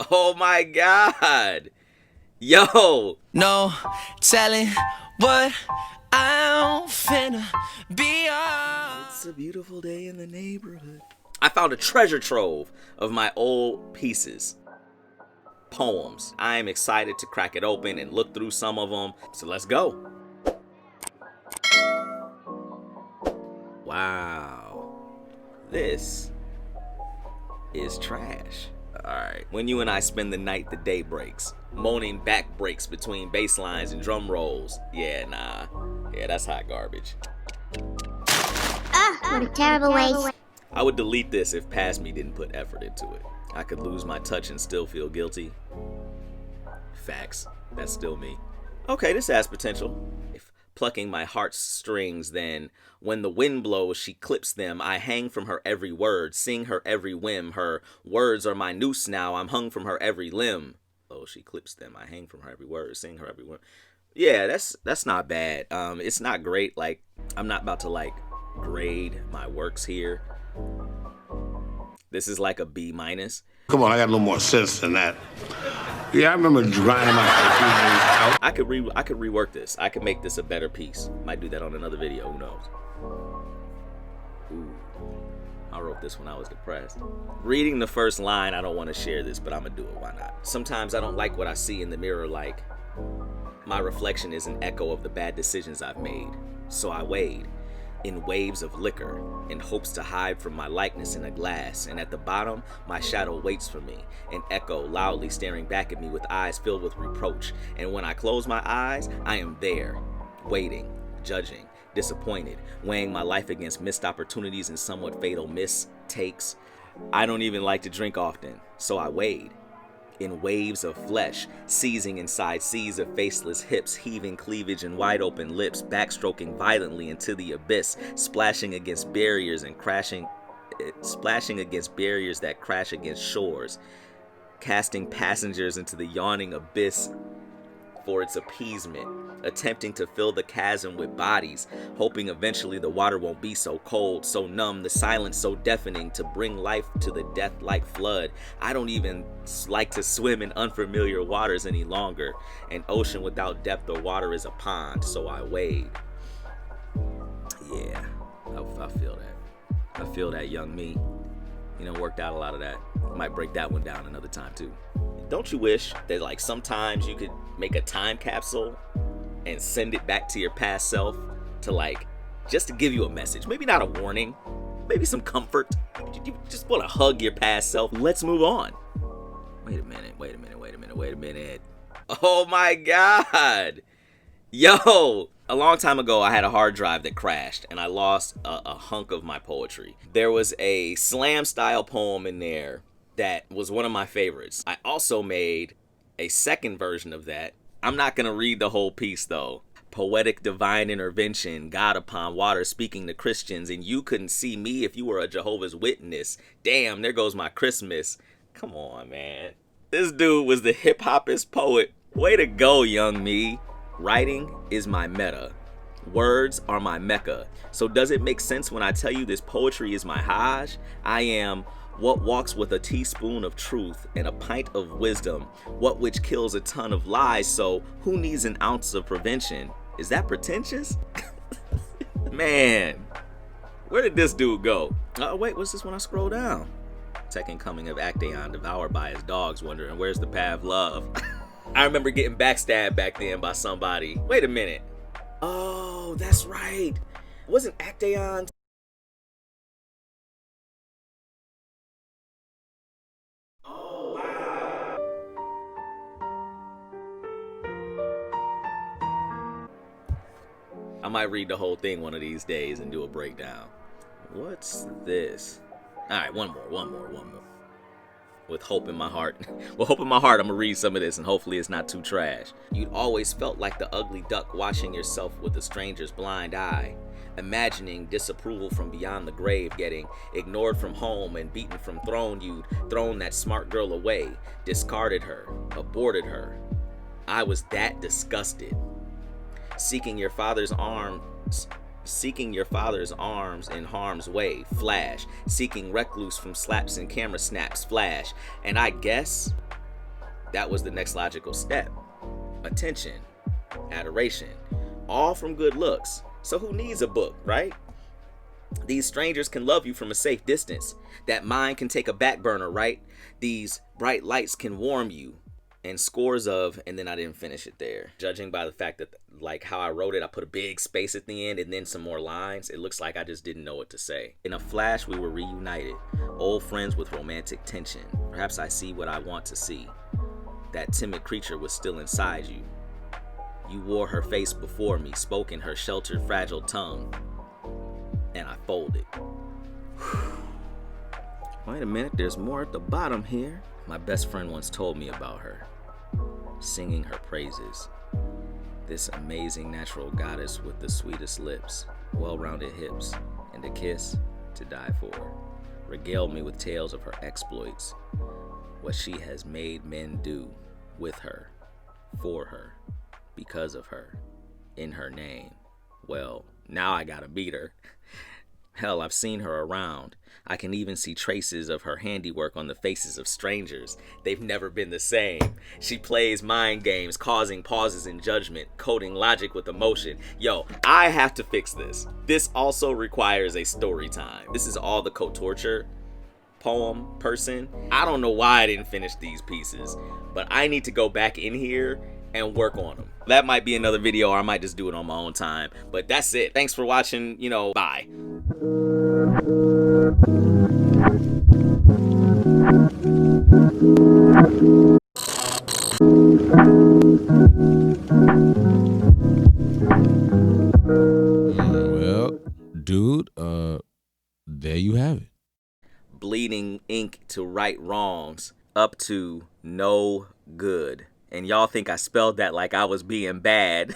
Oh my God. Yo. No telling what I'm finna be on. It's a beautiful day in the neighborhood. I found a treasure trove of my old pieces. Poems. I am excited to crack it open and look through some of them. So let's go. Wow. This is trash. Alright. When you and I spend the night, the day breaks. Moaning back breaks between bass lines and drum rolls. Yeah, nah. Yeah, that's hot garbage. What a terrible waste. I would delete this if past me didn't put effort into it. I could lose my touch and still feel guilty. Facts. That's still me. Okay, this has potential. If plucking my heart's strings, then when the wind blows, she clips them. I hang from her every word, sing her every whim. Her words are my noose now. I'm hung from her every limb. Oh, she clips them. I hang from her every word, sing her every whim. Yeah, that's not bad. It's not great. Like, I'm not about to like grade my works here. This is like a B minus. Come on, I got a little more sense than that. Yeah, I remember grinding my out. I could rework this. I could make this a better piece. Might do that on another video. Who knows? Ooh, I wrote this when I was depressed. Reading the first line, I don't want to share this, but I'm gonna do it. Why not? Sometimes I don't like what I see in the mirror. Like, my reflection is an echo of the bad decisions I've made. So I wade in waves of liquor in hopes to hide from my likeness in a glass, and at the bottom my shadow waits for me, an echo loudly staring back at me with eyes filled with reproach. And when I close my eyes, I am there, waiting, judging, disappointed, weighing my life against missed opportunities and somewhat fatal mistakes. I don't even like to drink often, so I wade in waves of flesh, seizing inside seas of faceless hips, heaving cleavage and wide open lips, backstroking violently into the abyss, splashing against barriers and splashing against barriers that crash against shores, casting passengers into the yawning abyss for its appeasement, attempting to fill the chasm with bodies, hoping eventually the water won't be so cold, so numb, the silence so deafening to bring life to the death-like flood. I don't even like to swim in unfamiliar waters any longer. An ocean without depth or water is a pond, so I wade. Yeah, I feel that. I feel that, young me. You know, worked out a lot of that. Might break that one down another time too. Don't you wish that like sometimes you could make a time capsule and send it back to your past self to like, just to give you a message, maybe not a warning, maybe some comfort. You just want to hug your past self. Let's move on. Wait a minute. Oh my God. Yo, a long time ago, I had a hard drive that crashed and I lost a hunk of my poetry. There was a slam style poem in there that was one of my favorites. I also made a second version of that. I'm not gonna read the whole piece though. Poetic divine intervention, God upon water speaking to Christians, and you couldn't see me if you were a Jehovah's Witness. Damn, there goes my Christmas. Come on, man. This dude was the hip-hopest poet. Way to go, young me. Writing is my meta. Words are my mecca. So does it make sense when I tell you this poetry is my Hajj? I am what walks with a teaspoon of truth and a pint of wisdom, what which kills a ton of lies, so who needs an ounce of prevention? Is that pretentious? Man, where did this dude go? Oh wait, what's this when I scroll down? Second coming of Actaeon, devoured by his dogs, wondering where's the path of love. I remember getting backstabbed back then by somebody. Wait a minute. Oh, that's right. Wasn't Actaeon... I might read the whole thing one of these days and do a breakdown. What's this? Alright, one more. With hope in my heart. With hope in my heart, I'm gonna read some of this and hopefully it's not too trash. You'd always felt like the ugly duck watching yourself with a stranger's blind eye. Imagining disapproval from beyond the grave, getting ignored from home and beaten from throne. You'd thrown that smart girl away, discarded her, aborted her. I was that disgusted. Seeking your father's arms in harm's way, flash, seeking recluse from slaps and camera snaps, flash, and I guess That was the next logical step. Attention, adoration, all from good looks. So who needs a book, right? These strangers can love you from a safe distance. That mind can take a back burner, right? These bright lights can warm you. And scores of, and then I didn't finish it there. Judging by the fact that, like how I wrote it, I put a big space at the end and then some more lines. It looks like I just didn't know what to say. In a flash, we were reunited. Old friends with romantic tension. Perhaps I see what I want to see. That timid creature was still inside you. You wore her face before me, spoke in her sheltered, fragile tongue. And I folded. Wait a minute, there's more at the bottom here. My best friend once told me about her, singing her praises. This amazing natural goddess with the sweetest lips, well-rounded hips, and a kiss to die for. Regaled me with tales of her exploits, what she has made men do with her, for her, because of her, in her name. Well, now I gotta meet her. Hell, I've seen her around. I can even see traces of her handiwork on the faces of strangers. They've never been the same. She plays mind games, causing pauses in judgment, coding logic with emotion. Yo, I have to fix this. This also requires a story time. This is all the co-torture poem person. I don't know why I didn't finish these pieces, but I need to go back in here and work on them. That might be another video, or I might just do it on my own time. But that's it. Thanks for watching. Bye. Well, dude, there you have it. Bleeding ink to right wrongs, up to no good. And y'all think I spelled that like I was being bad.